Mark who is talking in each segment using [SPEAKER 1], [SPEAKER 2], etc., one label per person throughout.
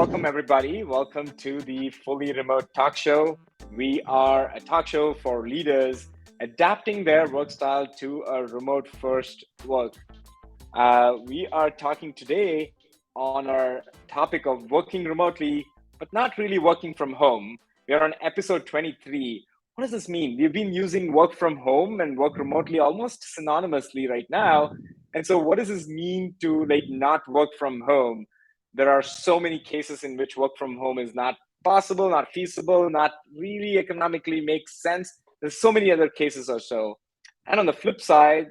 [SPEAKER 1] Welcome, everybody. Welcome to the Fully Remote Talk Show. We are a talk show for leaders adapting their work style to a remote first work. We are talking today on our topic of working remotely, but not really working from home. We are on episode 23. What does this mean? We've been using work from home and work remotely almost synonymously right now. And so what does this mean to not work from home? There are so many cases in which work from home is not possible, not feasible, not really economically makes sense. There's so many other cases or so. And on the flip side,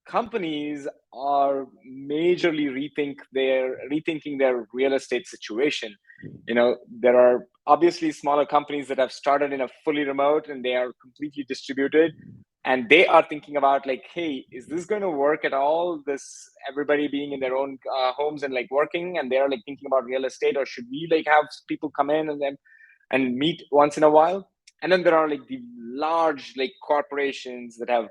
[SPEAKER 1] companies are majorly rethinking their real estate situation. There are obviously smaller companies that have started in a fully remote and they are completely distributed, and they are thinking about hey, is this going to work at all, this everybody being in their own homes and working, and they're thinking about real estate, or should we have people come in and meet once in a while? And then there are the large corporations that have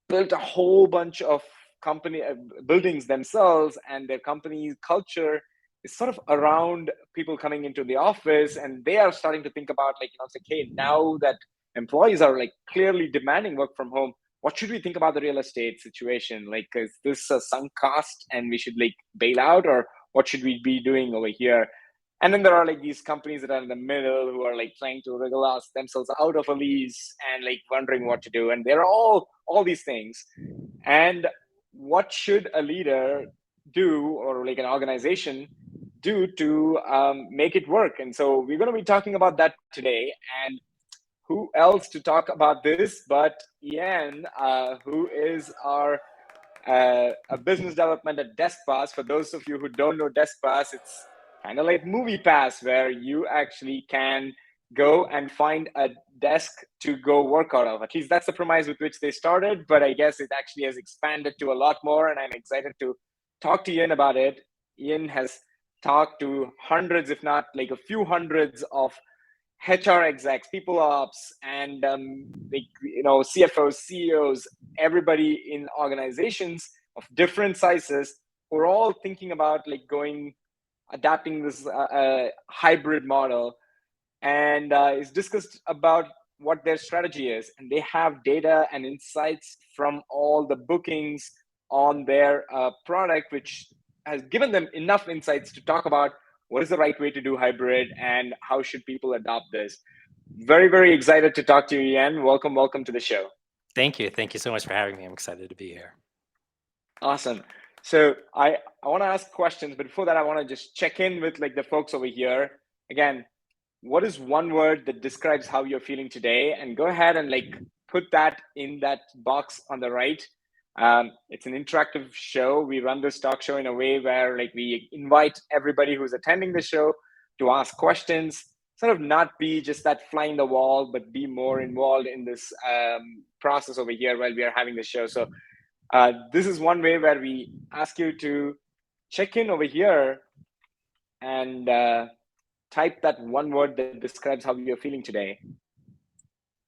[SPEAKER 1] built a whole bunch of company buildings themselves, and their company culture is sort of around people coming into the office, and they are starting to think about it's hey, now that employees are clearly demanding work from home, what should we think about the real estate situation? Is this a sunk cost and we should bail out, or what should we be doing over here? And then there are these companies that are in the middle who are trying to wriggle themselves out of a lease and wondering what to do. And they're all these things. And what should a leader do, or an organization do to make it work? And so we're going to be talking about that today. And who else to talk about this but Ian, who is our a business development at Deskpass. For those of you who don't know Deskpass, it's kind of like Movie Pass, where you actually can go and find a desk to go work out of. At least that's the premise with which they started, but I guess it actually has expanded to a lot more, and I'm excited to talk to Ian about it. Ian has talked to hundreds, if not a few hundreds of HR execs, people ops, and CFOs, CEOs, everybody in organizations of different sizes. We're all thinking about adapting this hybrid model, and it's discussed about what their strategy is, and they have data and insights from all the bookings on their product, which has given them enough insights to talk about what is the right way to do hybrid and how should people adopt this. Very, very excited to talk to you, Ian. Welcome to the show.
[SPEAKER 2] Thank you so much for having me. I'm excited to be here.
[SPEAKER 1] Awesome. So I want to ask questions, but before that, I want to just check in with the folks over here. Again, what is one word that describes how you're feeling today? And go ahead and put that in that box on the right. It's an interactive show. We run this talk show in a way where we invite everybody who's attending the show to ask questions, sort of not be just that fly in the wall, but be more involved in this process over here while we are having the show. So this is one way where we ask you to check in over here and type that one word that describes how you're feeling today.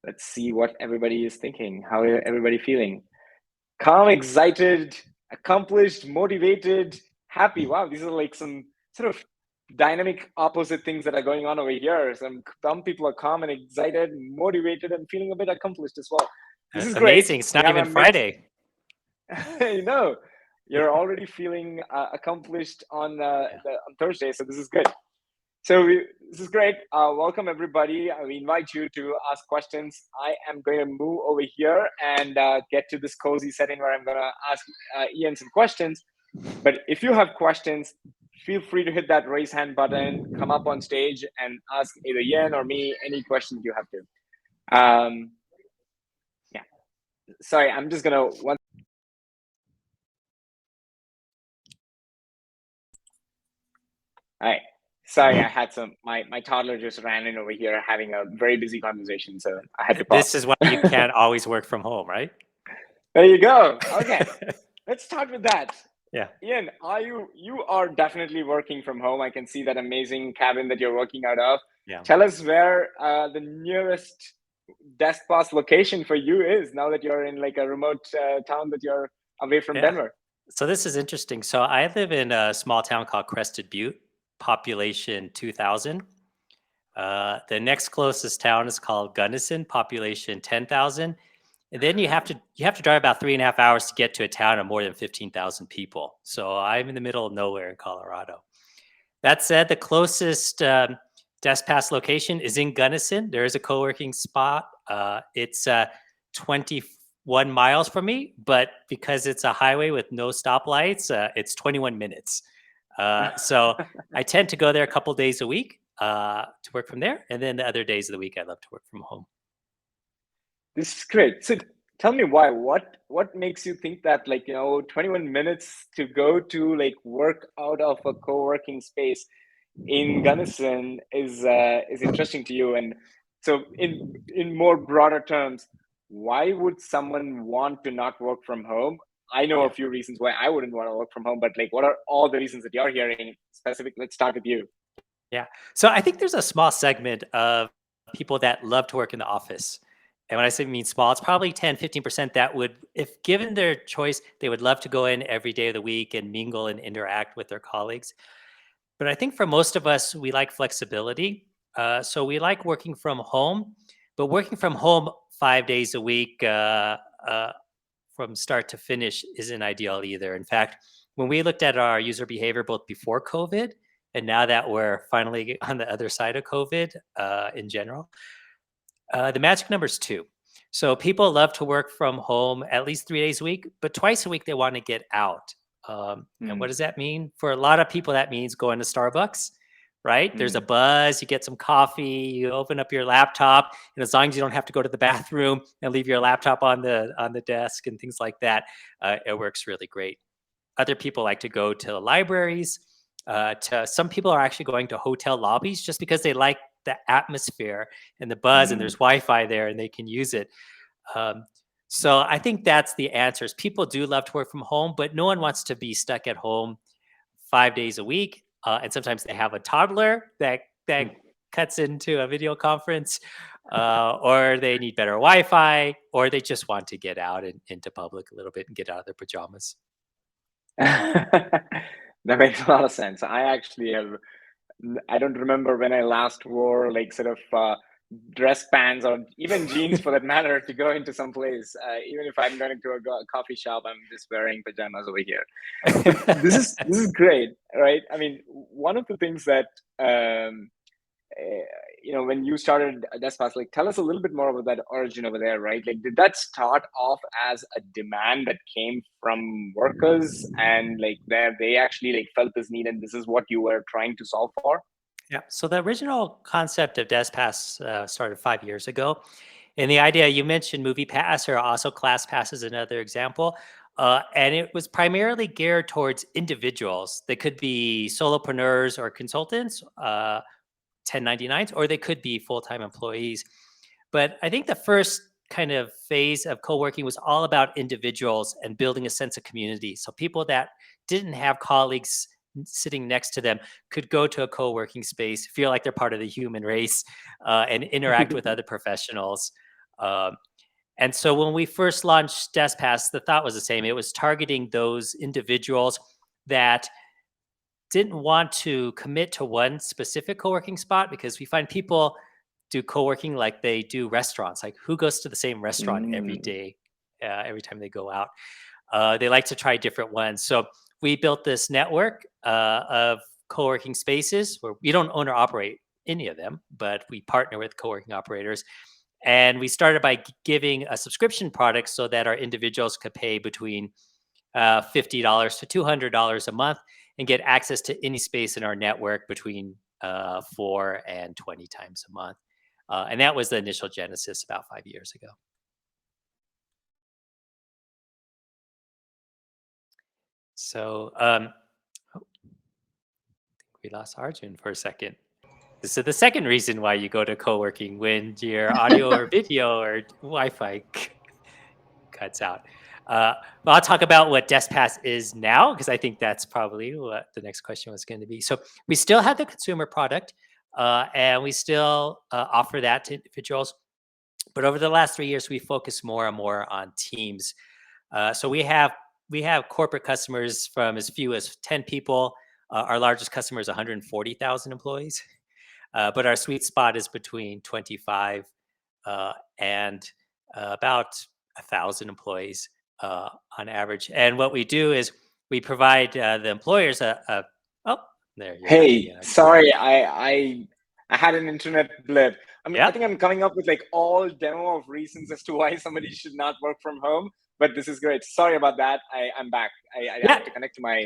[SPEAKER 1] Let's see what everybody is thinking. How is everybody feeling? Calm, excited, accomplished, motivated, happy. Wow, these are some sort of dynamic opposite things that are going on over here. Some people are calm and excited, motivated, and feeling a bit accomplished as well. This is great.
[SPEAKER 2] Amazing. It's not even Friday.
[SPEAKER 1] You're already feeling accomplished on Thursday, so this is good. So this is great. Welcome, everybody. We invite you to ask questions. I am going to move over here and get to this cozy setting where I'm going to ask Ian some questions. But if you have questions, feel free to hit that raise hand button, come up on stage and ask either Ian or me any questions you have to. Yeah. Sorry, I'm just going to... All right. Sorry, I had my toddler just ran in over here having a very busy conversation, so I had to pause.
[SPEAKER 2] This is why you can't always work from home, right?
[SPEAKER 1] There you go. Okay, let's start with that.
[SPEAKER 2] Yeah.
[SPEAKER 1] Ian, you are definitely working from home. I can see that amazing cabin that you're working out of.
[SPEAKER 2] Yeah.
[SPEAKER 1] Tell us where the nearest Deskpass location for you is now that you're in a remote town that you're away from Denver.
[SPEAKER 2] So this is interesting. So I live in a small town called Crested Butte. population 2,000. The next closest town is called Gunnison, population 10,000. And then you have to drive about 3.5 hours to get to a town of more than 15,000 people. So I'm in the middle of nowhere in Colorado. That said, the closest Deskpass location is in Gunnison. There is a co-working spot. It's 21 miles from me, but because it's a highway with no stoplights, it's 21 minutes. So I tend to go there a couple days a week to work from there. And then the other days of the week, I love to work from home.
[SPEAKER 1] This is great. So tell me why. What makes you think that 21 minutes to go to work out of a co-working space in Gunnison is interesting to you? And so in more broader terms, why would someone want to not work from home? I know a few reasons why I wouldn't want to work from home, but what are all the reasons that you're hearing specific? Let's start with you.
[SPEAKER 2] Yeah. So I think there's a small segment of people that love to work in the office. And when I say mean small, it's probably 10, 15% that would, if given their choice, they would love to go in every day of the week and mingle and interact with their colleagues. But I think for most of us, we like flexibility. So we like working from home, but working from home 5 days a week from start to finish isn't ideal either. In fact, when we looked at our user behavior both before COVID and now that we're finally on the other side of COVID in general, the magic number is 2. So people love to work from home at least 3 days a week, but twice a week they want to get out. And what does that mean? For a lot of people, that means going to Starbucks, right? There's a buzz, you get some coffee, you open up your laptop, and as long as you don't have to go to the bathroom and leave your laptop on the desk and things like that, it works really great. Other people like to go to the libraries. Some people are actually going to hotel lobbies just because they like the atmosphere and the buzz, and there's Wi-Fi there and they can use it. So I think that's the answers. People do love to work from home, but no one wants to be stuck at home 5 days a week. And sometimes they have a toddler that cuts into a video conference, or they need better Wi-Fi, or they just want to get out and into public a little bit and get out of their pajamas.
[SPEAKER 1] That makes a lot of sense. I don't remember when I last wore dress pants or even jeans for that matter to go into some place. Even if I'm going to a coffee shop, I'm just wearing pajamas over here. But this is great, right? I mean, one of the things that when you started Deskpass, tell us a little bit more about that origin over there, right? Did that start off as a demand that came from workers, and there they actually felt this need, and this is what you were trying to solve for?
[SPEAKER 2] Yeah. So the original concept of Deskpass started 5 years ago. And the idea, you mentioned Movie Pass, or also Class Pass is another example. And it was primarily geared towards individuals. They could be solopreneurs or consultants, 1099s, or they could be full-time employees. But I think the first kind of phase of co-working was all about individuals and building a sense of community. So people that didn't have colleagues sitting next to them could go to a co-working space, feel like they're part of the human race, and interact with other professionals. And so when we first launched Deskpass, the thought was the same. It was targeting those individuals that didn't want to commit to one specific co-working spot, because we find people do co-working like they do restaurants. Like, who goes to the same restaurant every day, every time they go out? They like to try different ones. So we built this network of co-working spaces where we don't own or operate any of them, but we partner with co-working operators. And we started by giving a subscription product so that our individuals could pay between $50 to $200 a month and get access to any space in our network between 4 and 20 times a month. And that was the initial genesis about 5 years ago. So we lost Arjun for a second. So the second reason why you go to co-working when your audio or video or Wi-Fi cuts out. Well, I'll talk about what Deskpass is now, because I think that's probably what the next question was going to be. So we still have the consumer product, and we still offer that to individuals. But over the last 3 years, we focus more and more on teams. So we have corporate customers from as few as 10 people Our largest customer is 140,000 employees, but our sweet spot is between 25 and about 1,000 employees on average. And what we do is we provide the employers oh, there you're back
[SPEAKER 1] Hey,
[SPEAKER 2] again.
[SPEAKER 1] sorry, I had an internet blip. I mean, I
[SPEAKER 2] Yeah,
[SPEAKER 1] think I'm coming up with like all demo of reasons as to why somebody should not work from home, but this is great. Sorry about that. I'm back. I
[SPEAKER 2] yeah,
[SPEAKER 1] had to connect to my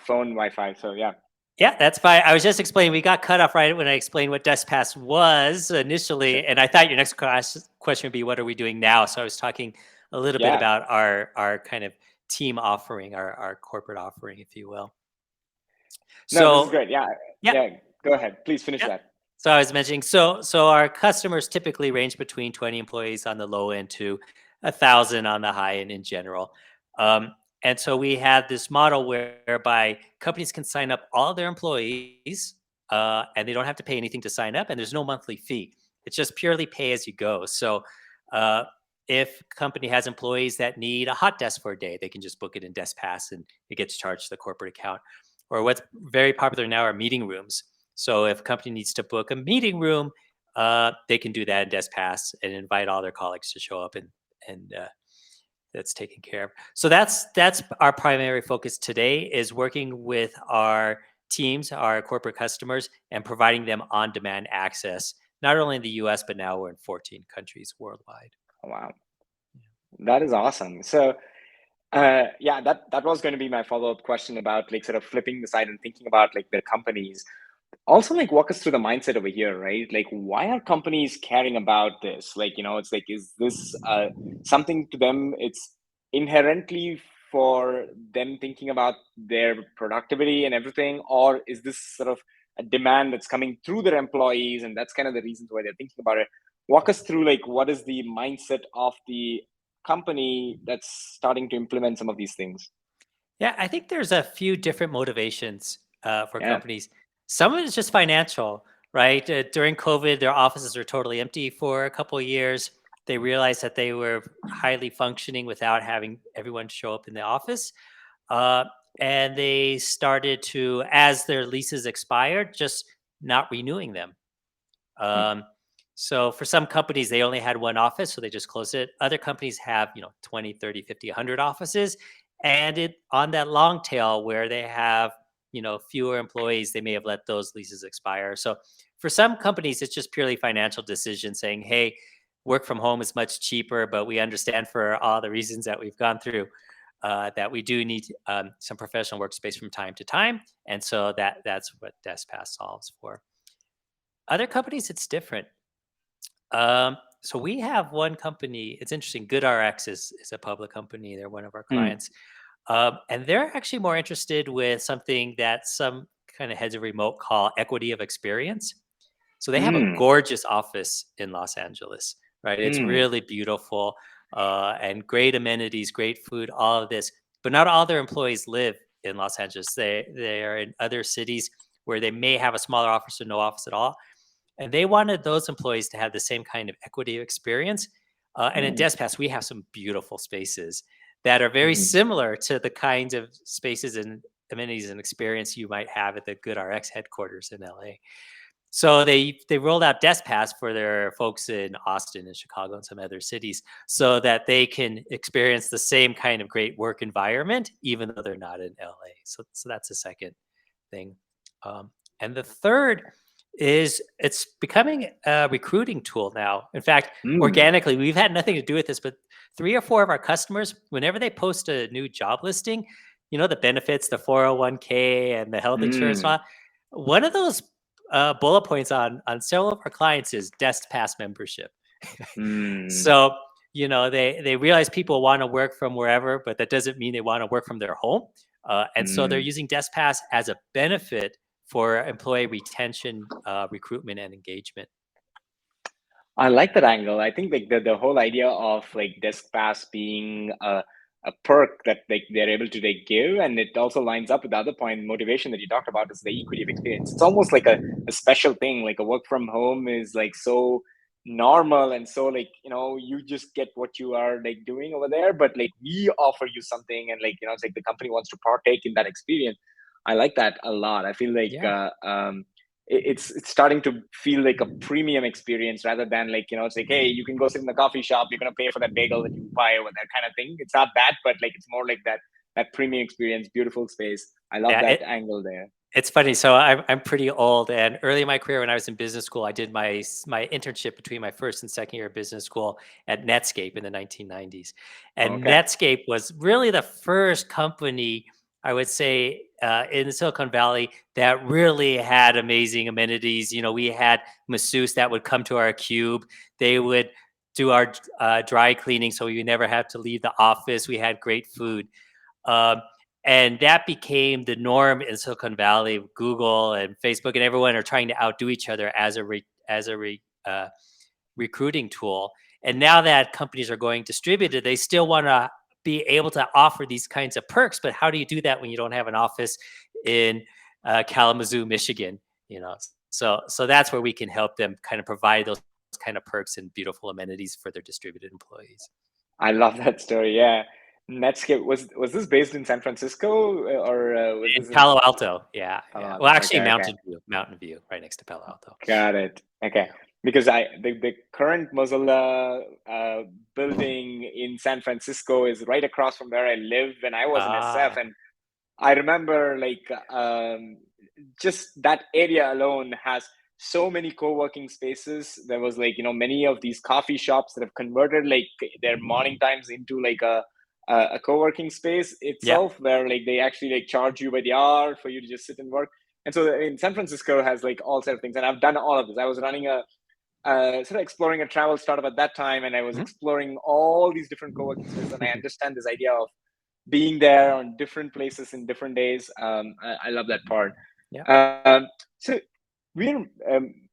[SPEAKER 1] phone Wi-Fi. So yeah.
[SPEAKER 2] yeah. That's fine. I was just explaining. We got cut off right when I explained what Deskpass was
[SPEAKER 1] Sure.
[SPEAKER 2] initially, and I thought your next question would be, "What are we doing now?" So I was talking a little bit
[SPEAKER 1] Yeah.
[SPEAKER 2] about our kind of team offering, our corporate offering, if you will.
[SPEAKER 1] No, this is
[SPEAKER 2] So
[SPEAKER 1] great. Yeah.
[SPEAKER 2] yeah,
[SPEAKER 1] Yeah. Go ahead. Please finish
[SPEAKER 2] yeah.
[SPEAKER 1] that.
[SPEAKER 2] So I was mentioning, so our customers typically range between 20 employees on the low end to 1,000 on the high end in general. Um, and so we have this model whereby companies can sign up all their employees, and they don't have to pay anything to sign up, and there's no monthly fee. It's just purely pay as you go. So uh, if a company has employees that need a hot desk for a day, they can just book it in Deskpass, and it gets charged to the corporate account. Or what's very popular now are meeting rooms. So if a company needs to book a meeting room, they can do that in Deskpass and invite all their colleagues to show up, and that's taken care of. So that's our primary focus today, is working with our teams, our corporate customers, and providing them on-demand access, not only in the U.S. but now we're in 14 countries worldwide.
[SPEAKER 1] Wow. That is awesome. So yeah, that was going to be my follow-up question about like sort of flipping the side and thinking about like the companies. Also, like walk us through the mindset over here, right? Like, why are companies caring about this? Like, it's like, is this something to them? It's inherently for them thinking about their productivity and everything, or is this sort of a demand that's coming through their employees, and that's kind of the reasons why they're thinking about it? Walk us through like what is the mindset of the company that's starting to implement some of these things?
[SPEAKER 2] Yeah, I think there's a few different motivations for
[SPEAKER 1] Yeah.
[SPEAKER 2] companies. Some of it is just financial, right? During COVID, their offices were totally empty for a couple of years. They realized that they were highly functioning without having everyone show up in the office. Uh, and they started to, as their leases expired, just not renewing them.
[SPEAKER 1] Mm,
[SPEAKER 2] Um, so for some companies, they only had one office, so they just closed it. Other companies have, 20, 30, 50, 100 offices. And it on that long tail where they have, fewer employees, they may have let those leases expire. So for some companies, it's just purely financial decision saying, hey, work from home is much cheaper, but we understand for all the reasons that we've gone through that we do need some professional workspace from time to time. And so that's what Deskpass solves for. Other companies, it's different. So we have one company. It's interesting. GoodRx is a public company. They're one of our
[SPEAKER 1] mm,
[SPEAKER 2] clients, and they're actually more interested with something that some kind of heads of remote call equity of experience. So they have a
[SPEAKER 1] mm,
[SPEAKER 2] gorgeous office in Los Angeles, right? It's
[SPEAKER 1] mm,
[SPEAKER 2] really beautiful and great amenities, great food, all of this. But not all their employees live in Los Angeles. They are in other cities where they may have a smaller office or no office at all, and they wanted those employees to have the same kind of equity experience. And in
[SPEAKER 1] mm,
[SPEAKER 2] Deskpass, we have some beautiful spaces that are very
[SPEAKER 1] mm.
[SPEAKER 2] similar to the kinds of spaces and amenities and experience you might have at the GoodRx headquarters in LA. So they rolled out Deskpass for their folks in Austin and Chicago and some other cities, so that they can experience the same kind of great work environment, even though they're not in LA. So that's the second thing. And the third is it's becoming a recruiting tool now. In fact,
[SPEAKER 1] Mm,
[SPEAKER 2] organically, we've had nothing to do with this, but 3 or 4 of our customers, whenever they post a new job listing, the benefits, the 401k and the health insurance,
[SPEAKER 1] mm,
[SPEAKER 2] one of those bullet points on several of our clients is Desk Pass membership.
[SPEAKER 1] mm,
[SPEAKER 2] So they realize people want to work from wherever, but that doesn't mean they want to work from their home. And so they're
[SPEAKER 1] mm.
[SPEAKER 2] using Desk Pass as a benefit for employee retention, recruitment, and engagement.
[SPEAKER 1] I like that angle. I think like the whole idea of like Deskpass being a perk that like they're able to like give, and it also lines up with the other point motivation that you talked about is the equity of experience. It's almost like a special thing. Like a work from home is like so normal and so like you just get what you are like doing over there, but like we offer you something, and like it's like the company wants to partake in that experience. I like that a lot. I feel like
[SPEAKER 2] Yeah.
[SPEAKER 1] it's starting to feel like a premium experience rather than like, it's like, hey, you can go sit in the coffee shop, you're gonna pay for that bagel that you buy or that kind of thing. It's not that, but like it's more like that premium experience, beautiful space. I love
[SPEAKER 2] Yeah.
[SPEAKER 1] that angle there.
[SPEAKER 2] It's funny. So I'm pretty old, and early in my career, when I was in business school, I did my internship between my first and second year of business school at Netscape in the 1990s, and
[SPEAKER 1] Okay.
[SPEAKER 2] Netscape was really the first company, I would say, in Silicon Valley that really had amazing amenities. We had masseuse that would come to our cube. They would do our dry cleaning, so we never have to leave the office. We had great food. Um, and that became the norm in Silicon Valley. Google and Facebook and everyone are trying to outdo each other as a recruiting tool. And now that companies are going distributed, they still want to be able to offer these kinds of perks. But how do you do that when you don't have an office in Kalamazoo, Michigan? So that's where we can help them kind of provide those kind of perks and beautiful amenities for their distributed employees.
[SPEAKER 1] I love that story. Yeah. Netscape was this based in San Francisco or was
[SPEAKER 2] In
[SPEAKER 1] this in
[SPEAKER 2] Palo Alto, yeah,
[SPEAKER 1] Palo
[SPEAKER 2] yeah.
[SPEAKER 1] Alto?
[SPEAKER 2] Well, actually,
[SPEAKER 1] Okay, okay.
[SPEAKER 2] Mountain View, right next to Palo Alto.
[SPEAKER 1] Got it. Okay.
[SPEAKER 2] Yeah.
[SPEAKER 1] Because the current Mozilla building in San Francisco is right across from where I live when I was in SF.
[SPEAKER 2] Ah,
[SPEAKER 1] And I remember like just that area alone has so many co-working spaces. There was like, many of these coffee shops that have converted like their morning times into like a co-working space
[SPEAKER 2] yeah.
[SPEAKER 1] itself, where like they actually like charge you by the hour for you to just sit and work. And so in San Francisco has like all sort of things, and I've done all of this. I was running a sort of exploring a travel startup at that time, and I was
[SPEAKER 2] Mhm.
[SPEAKER 1] exploring all these different co-working spaces, and I understand this idea of being there on different places in different days. I love that part.
[SPEAKER 2] Yeah.
[SPEAKER 1] So we're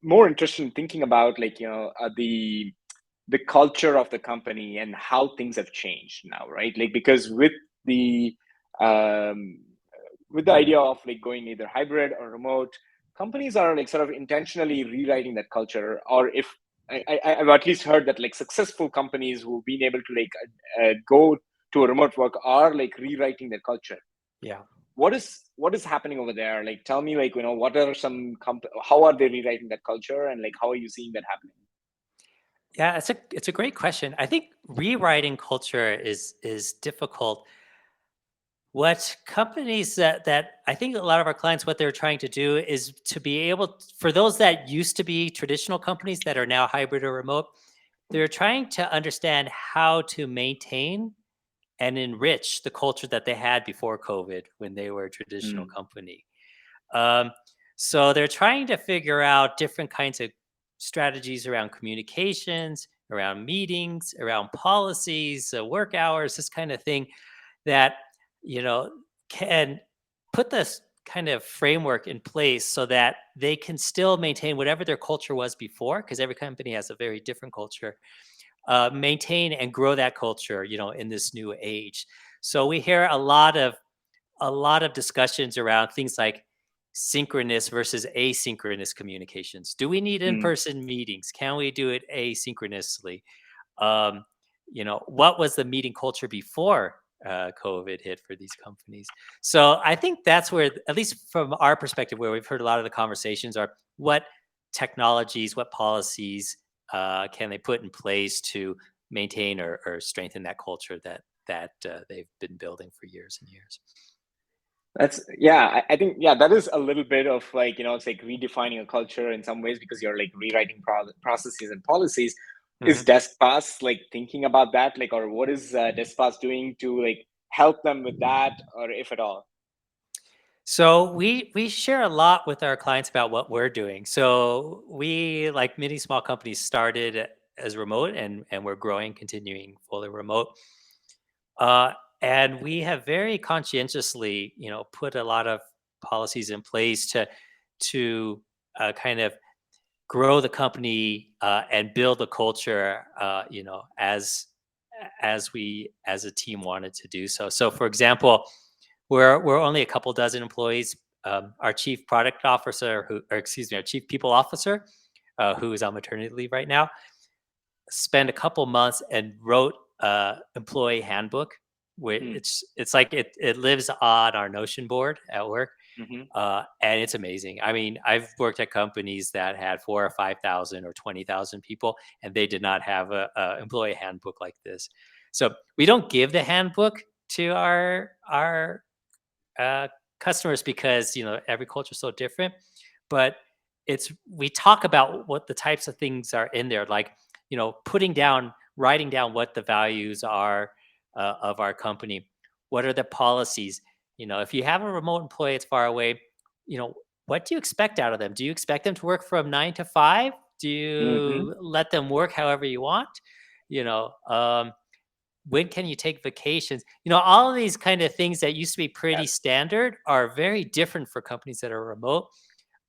[SPEAKER 1] more interested in thinking about like the culture of the company and how things have changed now, right? Like because um, with the idea of like going either hybrid or remote, companies are like sort of intentionally rewriting that culture. Or if I've at least heard that like successful companies who've been able to like go to a remote work are like rewriting their culture.
[SPEAKER 2] Yeah.
[SPEAKER 1] What is happening over there? Like tell me like what are some how are they rewriting that culture, and like how are you seeing that happening?
[SPEAKER 2] Yeah, it's a great question. I think rewriting culture is difficult. What companies that I think a lot of our clients, what they're trying to do is to be able, for those that used to be traditional companies that are now hybrid or remote, they're trying to understand how to maintain and enrich the culture that they had before COVID when they were a traditional
[SPEAKER 1] Mm,
[SPEAKER 2] company. Um, so they're trying to figure out different kinds of strategies around communications, around meetings, around policies, work hours, this kind of thing that you know can put this kind of framework in place so that they can still maintain whatever their culture was before, because every company has a very different culture. Maintain and grow that culture, in this new age. So we hear a lot of discussions around things like synchronous versus asynchronous communications. Do we need
[SPEAKER 1] mm.
[SPEAKER 2] in-person meetings? Can we do it asynchronously? Um, what was the meeting culture before COVID hit for these companies? So I think that's where, at least from our perspective, where we've heard a lot of the conversations are what technologies, what policies can they put in place to maintain or strengthen that culture that they've been building for years and years.
[SPEAKER 1] That's yeah. I think yeah, that is a little bit of like it's like redefining a culture in some ways because you're like rewriting processes and policies. Is
[SPEAKER 2] Mhm.
[SPEAKER 1] Deskpass like thinking about that, like, or what is Deskpass doing to like help them with that, or if at all?
[SPEAKER 2] So we share a lot with our clients about what we're doing. So we, like many small companies, started as remote and we're growing, continuing fully remote. Uh, and we have very conscientiously, put a lot of policies in place to kind of grow the company and build the culture, as we as a team wanted to do so. So, for example, we're only a couple dozen employees. Our chief product officer, our chief people officer, who is on maternity leave right now, spent a couple months and wrote a employee handbook. Where
[SPEAKER 1] Hmm.
[SPEAKER 2] it's like it lives on our Notion board at work,
[SPEAKER 1] Hmm.
[SPEAKER 2] And it's amazing. I mean, I've worked at companies that had 4 or 5,000 or 20,000 people, and they did not have a employee handbook like this. So we don't give the handbook to our uh, customers because every culture is so different. But we talk about what the types of things are in there, like writing down what the values are of our company. What are the policies? If you have a remote employee that's far away, you know, what do you expect out of them? Do you expect them to work from 9 to 5? Do
[SPEAKER 1] Hmm.
[SPEAKER 2] you let them work however you want? You know, when can you take vacations? All of these kind of things that used to be pretty
[SPEAKER 1] Yes.
[SPEAKER 2] standard are very different for companies that are remote.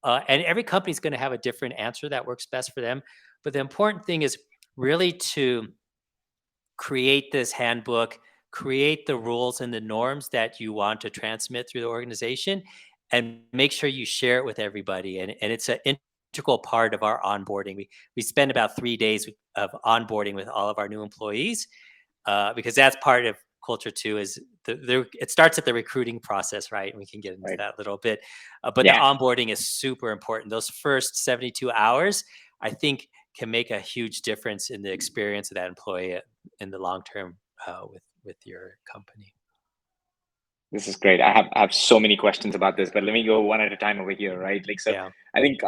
[SPEAKER 2] And every company is going to have a different answer that works best for them. But the important thing is really to create this handbook, create the rules and the norms that you want to transmit through the organization, and make sure you share it with everybody. And it's an integral part of our onboarding. We spend about 3 days of onboarding with all of our new employees, because that's part of culture too. Is it starts at the recruiting process, right? And we can get into
[SPEAKER 1] Right.
[SPEAKER 2] that a little bit, but the
[SPEAKER 1] Yeah.
[SPEAKER 2] onboarding is super important. Those first 72 hours, I think, can make a huge difference in the experience of that employee in the long term, with your company.
[SPEAKER 1] This is great. I have so many questions about this, but let me go one at a time over here, right? Like, so
[SPEAKER 2] Yeah.
[SPEAKER 1] I think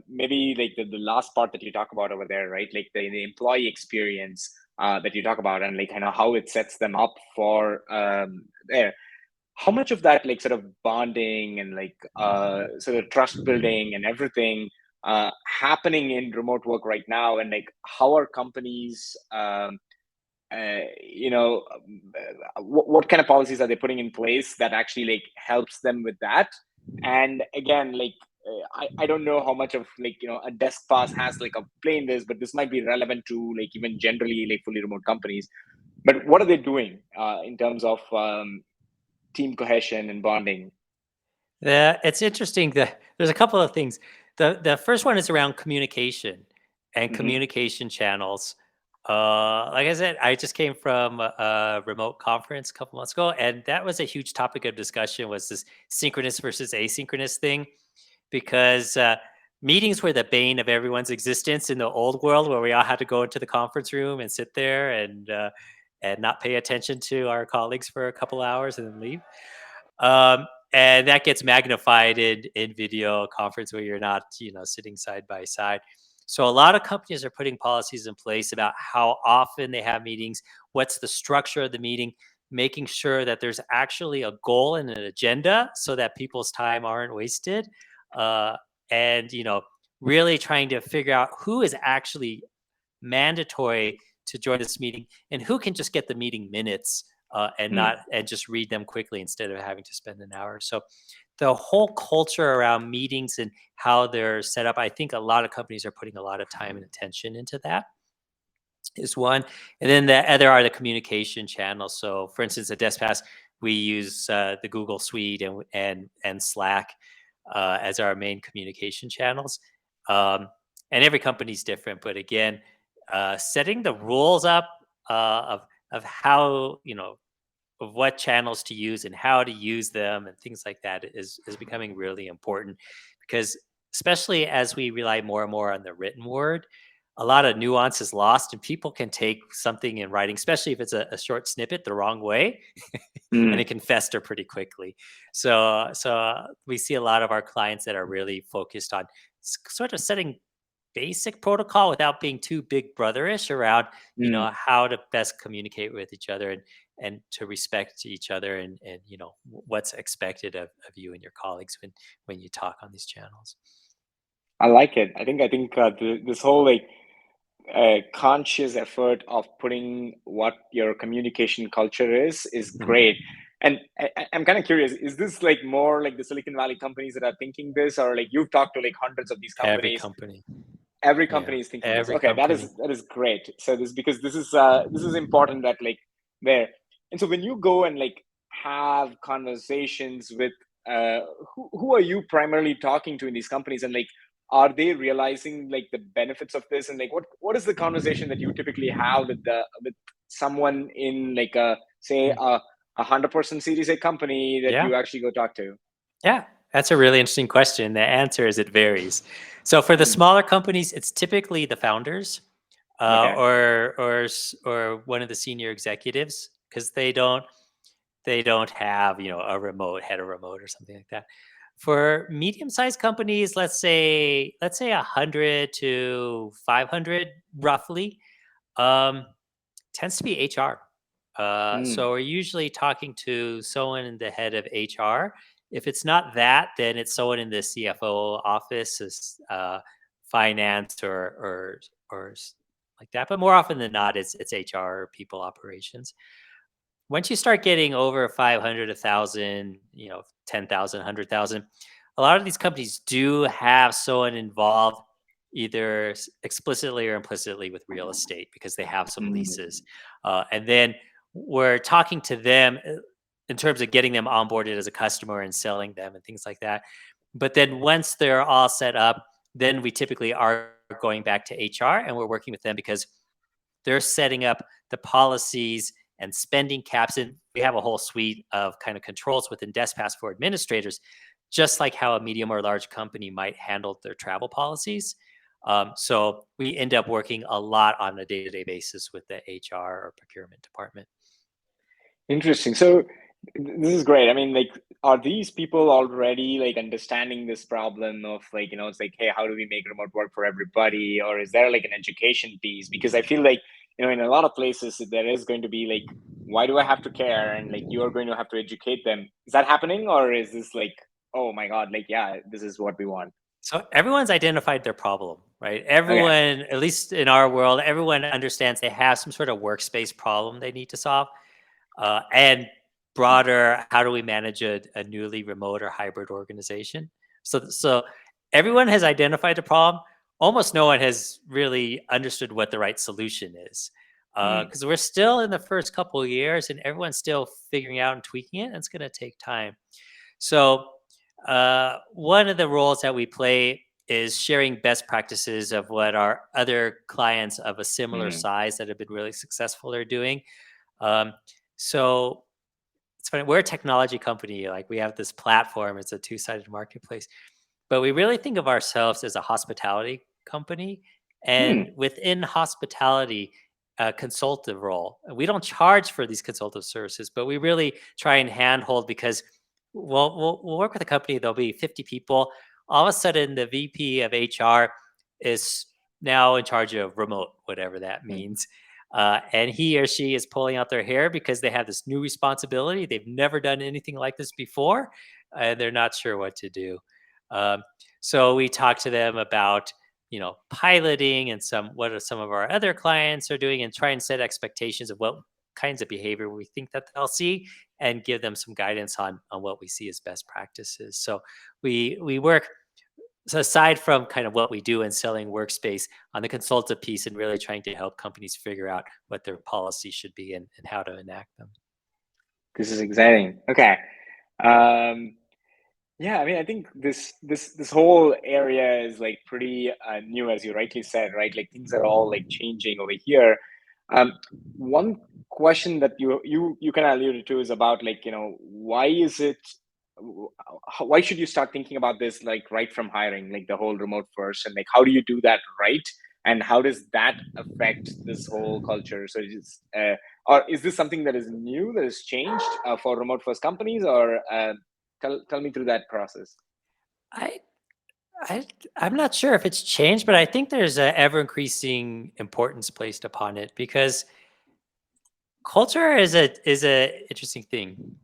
[SPEAKER 1] maybe like the last part that you talk about over there, right? Like the employee experience that you talk about, and like kind of how it sets them up for there. How much of that like sort of bonding and like sort of trust building and everything happening in remote work right now, and like how are companies what kind of policies are they putting in place that actually like helps them with that? And again, like I don't know how much of like a desk pass has like a play in this, but this might be relevant to like even generally like fully remote companies. But what are they doing in terms of team cohesion and bonding?
[SPEAKER 2] It's interesting that there's a couple of things. The first one is around communication and
[SPEAKER 1] Hmm.
[SPEAKER 2] communication channels. Like I said, I just came from a remote conference a couple months ago, and that was a huge topic of discussion. Was this synchronous versus asynchronous thing? Because meetings were the bane of everyone's existence in the old world, where we all had to go into the conference room and sit there and not pay attention to our colleagues for a couple hours and then leave. And that gets magnified in video conference where you're not, sitting side by side. So a lot of companies are putting policies in place about how often they have meetings, what's the structure of the meeting, making sure that there's actually a goal and an agenda so that people's time aren't wasted. Uh, and really trying to figure out who is actually mandatory to join this meeting and who can just get the meeting minutes, and just read them quickly instead of having to spend an hour. So the whole culture around meetings and how they're set up, I think a lot of companies are putting a lot of time and attention into that, is one. And then the other are the communication channels. So for instance, at Deskpass, we use the Google Suite and Slack as our main communication channels. And every company's different, but again, setting the rules up of how, of what channels to use and how to use them and things like that is becoming really important, because especially as we rely more and more on the written word, a lot of nuance is lost, and people can take something in writing, especially if it's a short snippet, the wrong way, and it
[SPEAKER 1] Mm.
[SPEAKER 2] can fester pretty quickly. So we see a lot of our clients that are really focused on sort of setting basic protocol without being too big brotherish around,
[SPEAKER 1] Mm.
[SPEAKER 2] how to best communicate with each other, and to respect each other, and what's expected of you and your colleagues when you talk on these channels.
[SPEAKER 1] I like it. I think this whole like conscious effort of putting what your communication culture is
[SPEAKER 2] Mhm.
[SPEAKER 1] great. And I'm kind of curious, is this like more like the Silicon Valley companies that are thinking this, or like you've talked to like hundreds of these
[SPEAKER 2] Every
[SPEAKER 1] companies?
[SPEAKER 2] company.
[SPEAKER 1] Every
[SPEAKER 2] Yeah.
[SPEAKER 1] company is thinking this.
[SPEAKER 2] Every
[SPEAKER 1] Okay,
[SPEAKER 2] company.
[SPEAKER 1] that is great. So this, because this is important that like there. And so when you go and like have conversations with uh who are you primarily talking to in these companies, and like are they realizing like the benefits of this, and like what is the conversation that you typically have with someone in like a say
[SPEAKER 2] Mm.
[SPEAKER 1] a 100% Series A company that
[SPEAKER 2] Yeah.
[SPEAKER 1] you actually go talk to?
[SPEAKER 2] Yeah, that's a really interesting question. The answer is it varies. So for the
[SPEAKER 1] Hmm.
[SPEAKER 2] smaller companies, it's typically the founders
[SPEAKER 1] Okay.
[SPEAKER 2] or one of the senior executives because they don't have a remote head of remote or something like that. For medium-sized companies, let's say 100 to 500 roughly, um, tends to be HR.
[SPEAKER 1] Hmm.
[SPEAKER 2] So we're usually talking to someone in the head of HR. If it's not that, then it's someone in the CFO office, finance or like that. But more often than not, it's HR or people operations. Once you start getting over 500, 1,000, 10,000, 100,000, a lot of these companies do have someone involved either explicitly or implicitly with real estate because they have some
[SPEAKER 1] Hmm.
[SPEAKER 2] leases. And then we're talking to them in terms of getting them onboarded as a customer and selling them and things like that. But then once they're all set up, then we typically are going back to HR and we're working with them because they're setting up the policies and spending caps. And we have a whole suite of kind of controls within Deskpass for administrators, just like how a medium or large company might handle their travel policies. So we end up working a lot on a day-to-day basis with the HR or procurement department.
[SPEAKER 1] Interesting. So this is great. I mean, like, are these people already like understanding this problem of like, it's like, hey, how do we make remote work for everybody? Or is there like an education piece? Because I feel like, in a lot of places there is going to be like, why do I have to care? And like, you are going to have to educate them. Is that happening? Or is this like, oh my God, like, yeah, this is what we want?
[SPEAKER 2] So everyone's identified their problem, right?
[SPEAKER 1] Okay.
[SPEAKER 2] Everyone, at least in our world, everyone understands they have some sort of workspace problem they need to solve. And broader, how do we manage a newly remote or hybrid organization? So everyone has identified the problem. Almost no one has really understood what the right solution is,
[SPEAKER 1] Hmm.
[SPEAKER 2] because we're still in the first couple of years, and everyone's still figuring out and tweaking it. And it's going to take time. So one of the roles that we play is sharing best practices of what our other clients of a similar
[SPEAKER 1] Hmm.
[SPEAKER 2] size that have been really successful are doing. um, so it's funny. We're a technology company. Like we have this platform. It's a two-sided marketplace, but we really think of ourselves as a hospitality company. And
[SPEAKER 1] Hmm.
[SPEAKER 2] within hospitality, a consultative role. And we don't charge for these consultative services, but we really try and handhold because we'll work with a company. There'll be 50 people. All of a sudden, the VP of HR is now in charge of remote, whatever that
[SPEAKER 1] Hmm.
[SPEAKER 2] means. And he or she is pulling out their hair because they have this new responsibility. They've never done anything like this before, and they're not sure what to do. Um, so we talk to them about piloting and what are some of our other clients are doing, and try and set expectations of what kinds of behavior we think that they'll see, and give them some guidance on what we see as best practices. So we work, so aside from kind of what we do in selling workspace, on the consultative piece and really trying to help companies figure out what their policy should be and how to enact them.
[SPEAKER 1] This is exciting. Okay. Um, Yeah, I mean, I think this whole area is like pretty new, as you rightly said, right? Like things are all like changing over here. One question that you kind of alluded to is about like why is it why should you start thinking about this like right from hiring, like the whole remote first, and like how do you do that right, and how does that affect this whole culture? So it's or is this something that is new that has changed for remote first companies, or tell me through that process.
[SPEAKER 2] I I I'm not sure if it's changed, but I think there's a ever increasing importance placed upon it because culture is a interesting thing.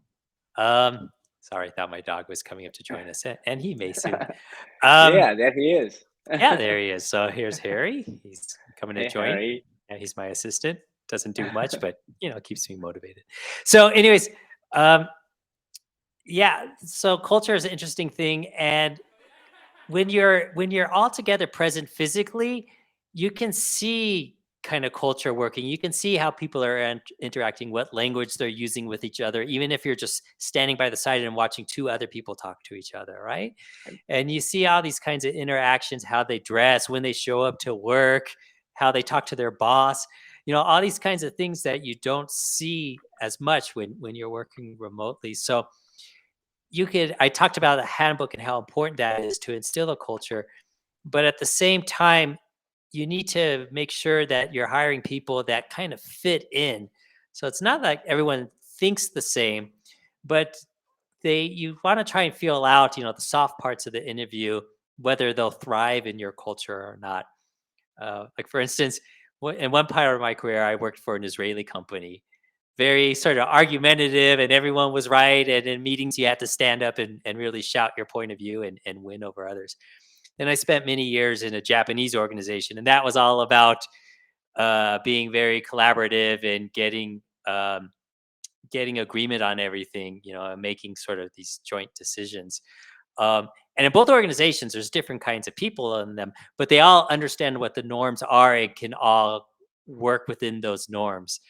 [SPEAKER 2] Sorry, I thought my dog was coming up to join us, and he may soon. Um,
[SPEAKER 1] Yeah, there he is.
[SPEAKER 2] yeah, there he is. So here's Harry. He's coming to
[SPEAKER 1] Hey,
[SPEAKER 2] join.
[SPEAKER 1] Harry.
[SPEAKER 2] And he's my assistant. Doesn't do much, but keeps me motivated. So, anyways, um, yeah. So culture is an interesting thing, and when you're all together present physically, you can see kind of culture working. You can see how people are interacting, what language they're using with each other, even if you're just standing by the side and watching two other people talk to each other, right? And you see all these kinds of interactions, how they dress, when they show up to work, how they talk to their boss, all these kinds of things that you don't see as much when you're working remotely. So I talked about the handbook and how important that is to instill a culture, but at the same time, you need to make sure that you're hiring people that kind of fit in. So it's not like everyone thinks the same, but you want to try and feel out, the soft parts of the interview, whether they'll thrive in your culture or not. Like for instance, in one part of my career, I worked for an Israeli company, very sort of argumentative, and everyone was right. And in meetings, you had to stand up and really shout your point of view and win over others. Then I spent many years in a Japanese organization, and that was all about being very collaborative and getting agreement on everything, and making sort of these joint decisions. And in both organizations, there's different kinds of people in them, but they all understand what the norms are and can all work within those norms.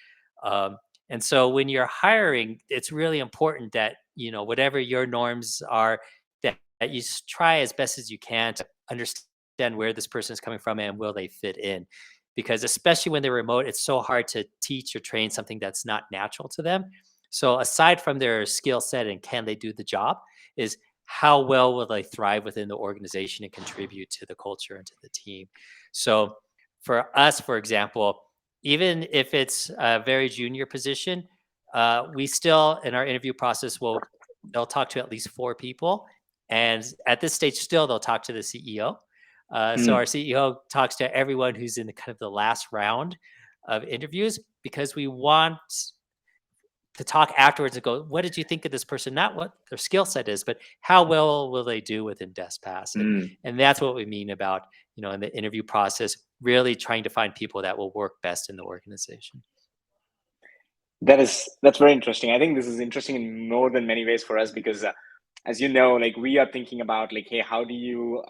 [SPEAKER 2] Um, and so when you're hiring, it's really important that, whatever your norms are, that you try as best as you can to understand where this person is coming from and will they fit in. Because especially when they're remote, it's so hard to teach or train something that's not natural to them. So aside from their skill set and can they do the job, is how well will they thrive within the organization and contribute to the culture and to the team. So for us, for example, even if it's a very junior position, we still in our interview process they'll talk to at least 4 people, and at this stage still they'll talk to the CEO. So
[SPEAKER 1] Mm.
[SPEAKER 2] our CEO talks to everyone who's in the kind of the last round of interviews, because we want to talk afterwards and go, what did you think of this person? Not what their skill set is, but how well will they do within Deskpass?
[SPEAKER 1] Mm.
[SPEAKER 2] And that's what we mean about, in the interview process, really trying to find people that will work best in the organization.
[SPEAKER 1] That's very interesting. I think this is interesting in more than many ways for us because, as you know, like we are thinking about like, hey, how do you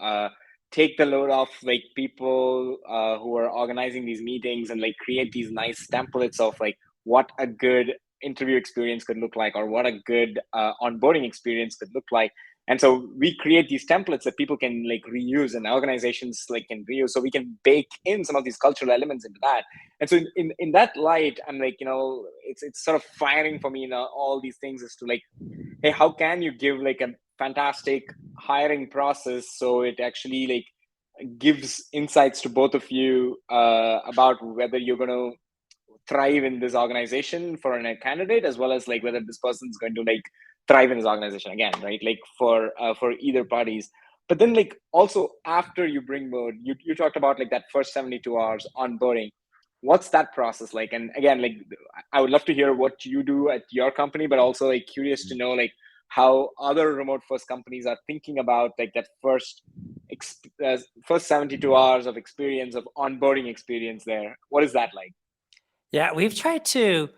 [SPEAKER 1] take the load off like people who are organizing these meetings and like create these nice templates of like what a good interview experience could look like or what a good onboarding experience could look like. And so we create these templates that people can like reuse and organizations like can reuse, so we can bake in some of these cultural elements into that. And so in that light, I'm like, it's sort of firing for me, all these things is to like, hey, how can you give like a fantastic hiring process so it actually like gives insights to both of you about whether you're going to thrive in this organization for a candidate, as well as like whether this person's going to like thrive in this organization again, right? Like for either parties. But then like also after you bring mode, you talked about like that first 72 hours onboarding. What's that process like? And again, like I would love to hear what you do at your company, but also like curious to know like how other remote first companies are thinking about like that first 72 hours of experience, of onboarding experience there. What is that like?
[SPEAKER 2] Yeah, we've tried to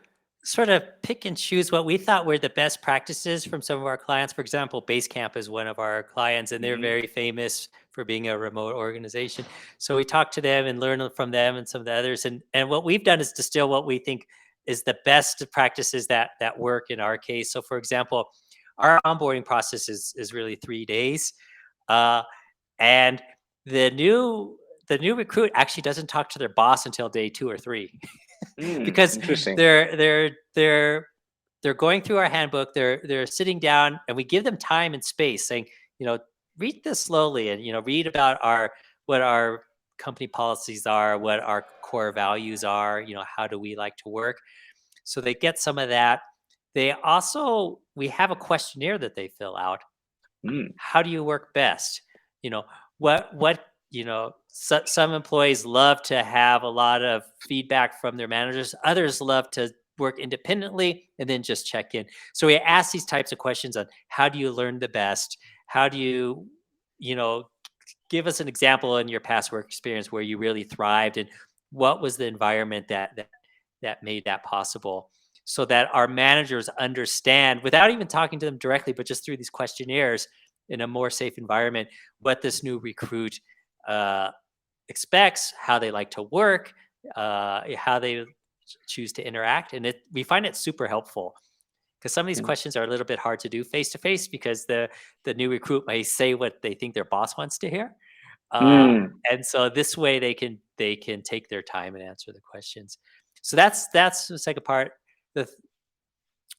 [SPEAKER 2] sort of pick and choose what we thought were the best practices from some of our clients. For example, Basecamp is one of our clients, and they're
[SPEAKER 1] Mm-hmm.
[SPEAKER 2] very famous for being a remote organization. So we talked to them and learned from them and some of the others. And what we've done is distill what we think is the best practices that work in our case. So for example, our onboarding process is really 3 days. Uh, and the new recruit actually doesn't talk to their boss until day 2 or 3. Because
[SPEAKER 1] Interesting.
[SPEAKER 2] they're going through our handbook. They're sitting down, and we give them time and space, saying, read this slowly, and read about what our company policies are, what our core values are. How do we like to work? So they get some of that. We have a questionnaire that they fill out.
[SPEAKER 1] Mm.
[SPEAKER 2] How do you work best? You know, some employees love to have a lot of feedback from their managers. Others love to work independently and then just check in. So we ask these types of questions on how do you learn the best? How do you know, give us an example in your past work experience where you really thrived, and what was the environment that made that possible, so that our managers understand, without even talking to them directly, but just through these questionnaires in a more safe environment, what this new recruit uh, expects, how they like to work, how they choose to interact. And we find it super helpful, because some of these
[SPEAKER 1] Mm.
[SPEAKER 2] questions are a little bit hard to do face to face, because the new recruit may say what they think their boss wants to hear. Uh,
[SPEAKER 1] Mm.
[SPEAKER 2] and so this way they can take their time and answer the questions. So that's the second part. The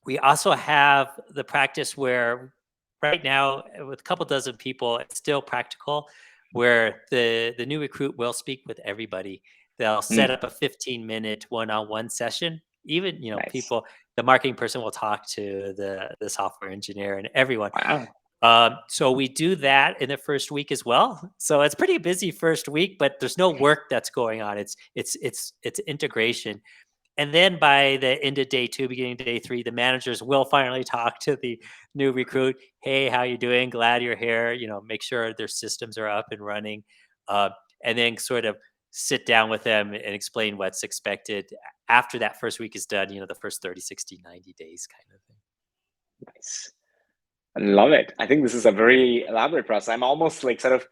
[SPEAKER 2] we also have the practice where right now, with a couple dozen people, it's still practical where the new recruit will speak with everybody. They'll set
[SPEAKER 1] Mm,
[SPEAKER 2] up a 15-minute one-on-one session. Even,
[SPEAKER 1] nice.
[SPEAKER 2] people, the marketing person will talk to the software engineer and everyone.
[SPEAKER 1] Wow.
[SPEAKER 2] So we do that in the first week as well. So it's pretty busy first week, but there's no work that's going on. It's integration. And then by the end of day 2, beginning of day 3, the managers will finally talk to the new recruit. Hey, how you doing? Glad you're here. Make sure their systems are up and running, uh, and then sort of sit down with them and explain what's expected after that first week is done. The first 30, 60, 90 days kind of thing.
[SPEAKER 1] Nice. I love it. I think this is a very elaborate process. I'm almost like sort of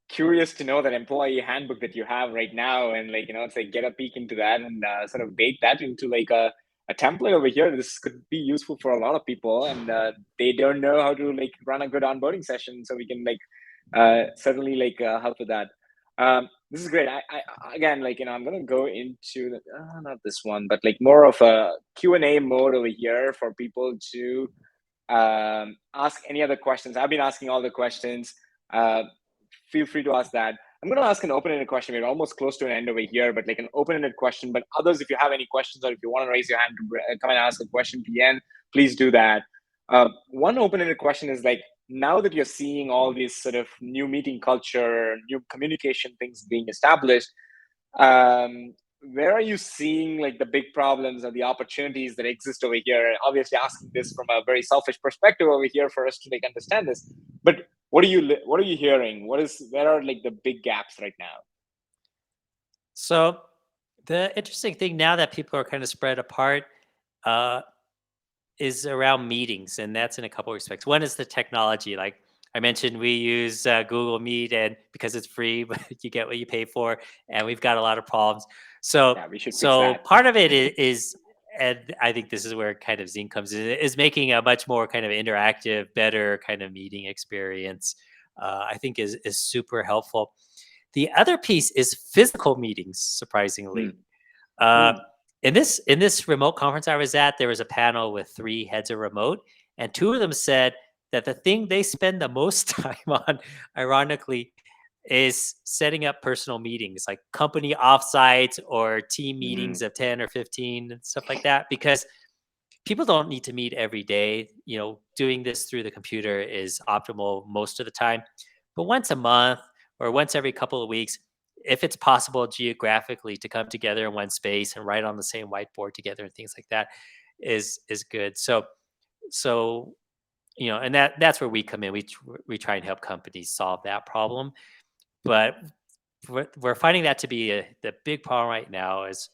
[SPEAKER 1] curious to know that employee handbook that you have right now, and it's like get a peek into that and sort of bake that into like a template over here. This could be useful for a lot of people, and they don't know how to like run a good onboarding session, so we can like certainly like help with that. This is great. I again, like I'm gonna go into not this one, but like more of a Q&A mode over here for people to ask any other questions. I've been asking all the questions. Uh, Feel free to ask that. I'm going to ask an open-ended question. We're almost close to an end over here, but like an open-ended question. But others, if you have any questions or if you want to raise your hand to come and ask a question, PN, please do that. One open-ended question is like, now that you're seeing all these sort of new meeting culture, new communication things being established, where are you seeing like the big problems or the opportunities that exist over here? Obviously asking this from a very selfish perspective over here for us to like understand this, but what are you hearing? Where are like the big gaps right now?
[SPEAKER 2] So the interesting thing now that people are kind of spread apart, uh, is around meetings, and that's in a couple respects. One is the technology. Like I mentioned, we use Google Meet, and because it's free, but you get what you pay for, and we've got a lot of problems. So,
[SPEAKER 1] Yeah, we should fix
[SPEAKER 2] so
[SPEAKER 1] that.
[SPEAKER 2] part of it is, and I think this is where kind of Zine comes in, is making a much more kind of interactive, better kind of meeting experience. I think is super helpful. The other piece is physical meetings. Surprisingly,
[SPEAKER 1] Hmm.
[SPEAKER 2] uh,
[SPEAKER 1] Hmm.
[SPEAKER 2] in this remote conference I was at, there was a panel with 3 heads of remote, and 2 of them said that the thing they spend the most time on, ironically, is setting up personal meetings, like company offsites or team
[SPEAKER 1] Hmm.
[SPEAKER 2] meetings of 10 or 15 and stuff like that, because people don't need to meet every day. Doing this through the computer is optimal most of the time. But once a month or once every couple of weeks, if it's possible geographically to come together in one space and write on the same whiteboard together and things like that is good. So and that's where we come in. We try and help companies solve that problem. But we're finding that to be the big problem right now is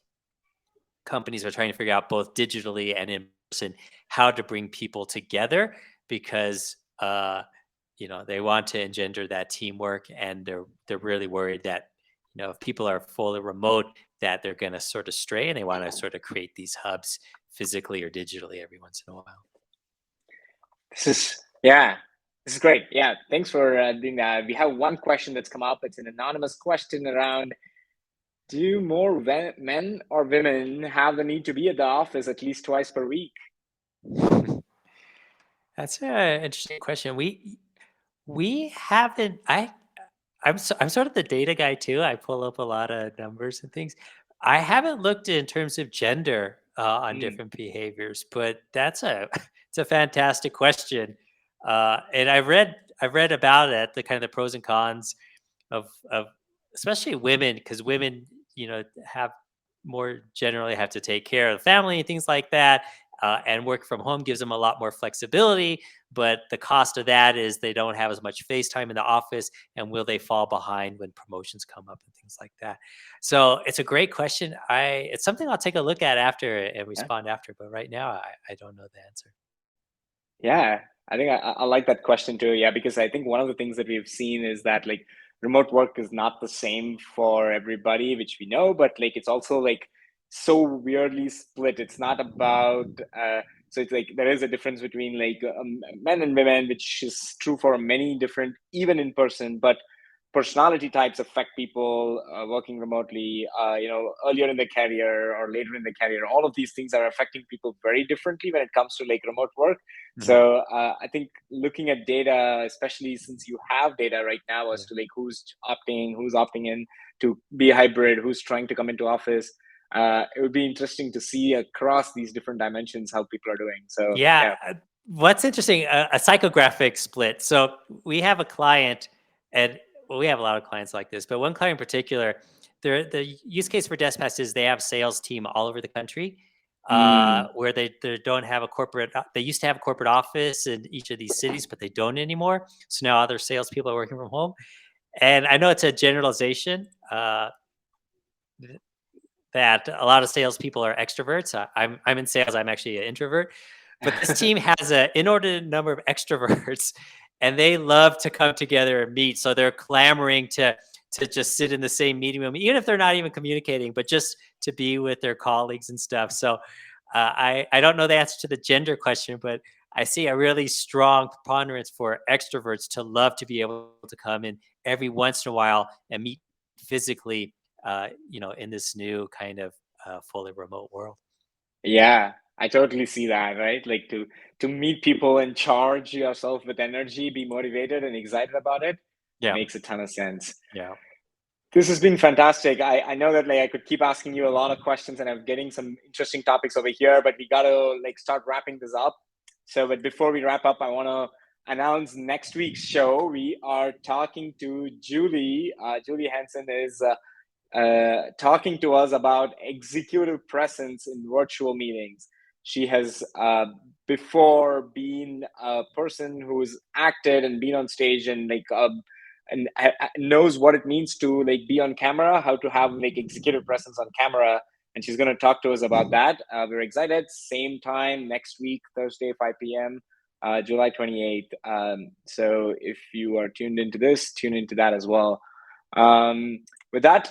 [SPEAKER 2] companies are trying to figure out both digitally and in person how to bring people together because they want to engender that teamwork, and they're really worried that if people are fully remote that they're going to sort of stray, and they want to sort of create these hubs physically or digitally every once in a while.
[SPEAKER 1] This is yeah, this is great. Yeah, thanks for doing that. We have one question that's come up. It's an anonymous question around: do more men or women have the need to be at the office at least twice per week?
[SPEAKER 2] That's an interesting question. We haven't. I'm sort of the data guy too. I pull up a lot of numbers and things. I haven't looked in terms of gender on
[SPEAKER 1] Hmm.
[SPEAKER 2] different behaviors, but that's a it's a fantastic question. And I've read about it, the kind of the pros and cons of especially women, because women have more generally have to take care of the family and things like that. And work from home gives them a lot more flexibility, but the cost of that is they don't have as much face time in the office, and will they fall behind when promotions come up and things like that? So it's a great question. It's something I'll take a look at after and
[SPEAKER 1] Yeah.
[SPEAKER 2] respond after, but right now I don't know the answer.
[SPEAKER 1] Yeah, I think I like that question too. Yeah, because I think one of the things that we've seen is that like remote work is not the same for everybody, which we know, but like it's also like so weirdly split. It's not about so it's like there is a difference between like men and women, which is true for many different, even in person, but personality types affect people working remotely, earlier in the career or later in the career. All of these things are affecting people very differently when it comes to like remote work. So I think looking at data, especially since you have data right now as to like who's opting in to be hybrid, who's trying to come into office, it would be interesting to see across these different dimensions how people are doing. So
[SPEAKER 2] what's interesting, a psychographic split. So we have a client, and we have a lot of clients like this, but one client in particular, the use case for Deskpass is they have sales team all over the country, where they don't have a corporate. They used to have a corporate office in each of these cities, but they don't anymore. So now other salespeople are working from home. And I know it's a generalization, that a lot of salespeople are extroverts. I'm in sales. I'm actually an introvert, but this team has an inordinate number of extroverts, and they love to come together and meet. So they're clamoring to just sit in the same meeting room, even if they're not even communicating, but just to be with their colleagues and stuff. So I don't know the answer to the gender question, but I see a really strong preponderance for extroverts to love to be able to come in every once in a while and meet physically, in this new kind of fully remote world.
[SPEAKER 1] Yeah, I totally see that, right? Like to meet people and charge yourself with energy, be motivated and excited about it,
[SPEAKER 2] Yeah.
[SPEAKER 1] makes a ton of sense.
[SPEAKER 2] Yeah.
[SPEAKER 1] This has been fantastic. I know that like I could keep asking you a lot of questions and I'm getting some interesting topics over here, but we gotta like start wrapping this up. So, but before we wrap up, I want to announce next week's show. We are talking to Julie. Julie Hansen is talking to us about executive presence in virtual meetings. She has before been a person who's acted and been on stage and like and knows what it means to like be on camera, how to have like executive presence on camera, and she's going to talk to us about that. We're excited. Same time next week, Thursday, 5 p.m. July 28th. So if you are tuned into this, tune into that as well. With that,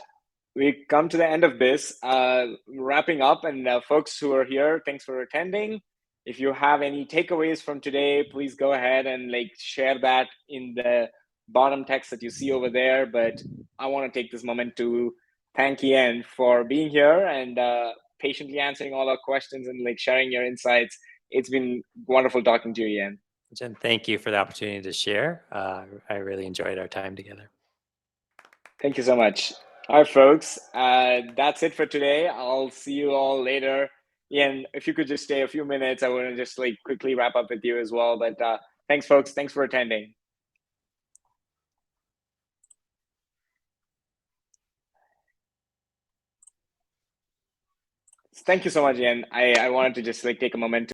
[SPEAKER 1] we come to the end of this, wrapping up. And folks who are here, thanks for attending. If you have any takeaways from today, please go ahead and like share that in the bottom text that you see over there. But I want to take this moment to thank Ian for being here and patiently answering all our questions and like sharing your insights. It's been wonderful talking to you, Ian.
[SPEAKER 2] Jen, thank you for the opportunity to share. I really enjoyed our time together.
[SPEAKER 1] Thank you so much. All right, folks, that's it for today. I'll see you all later. Ian, if you could just stay a few minutes, I want to just like quickly wrap up with you as well. But thanks, folks. Thanks for attending. Thank you so much, Ian. I wanted to just like take a moment to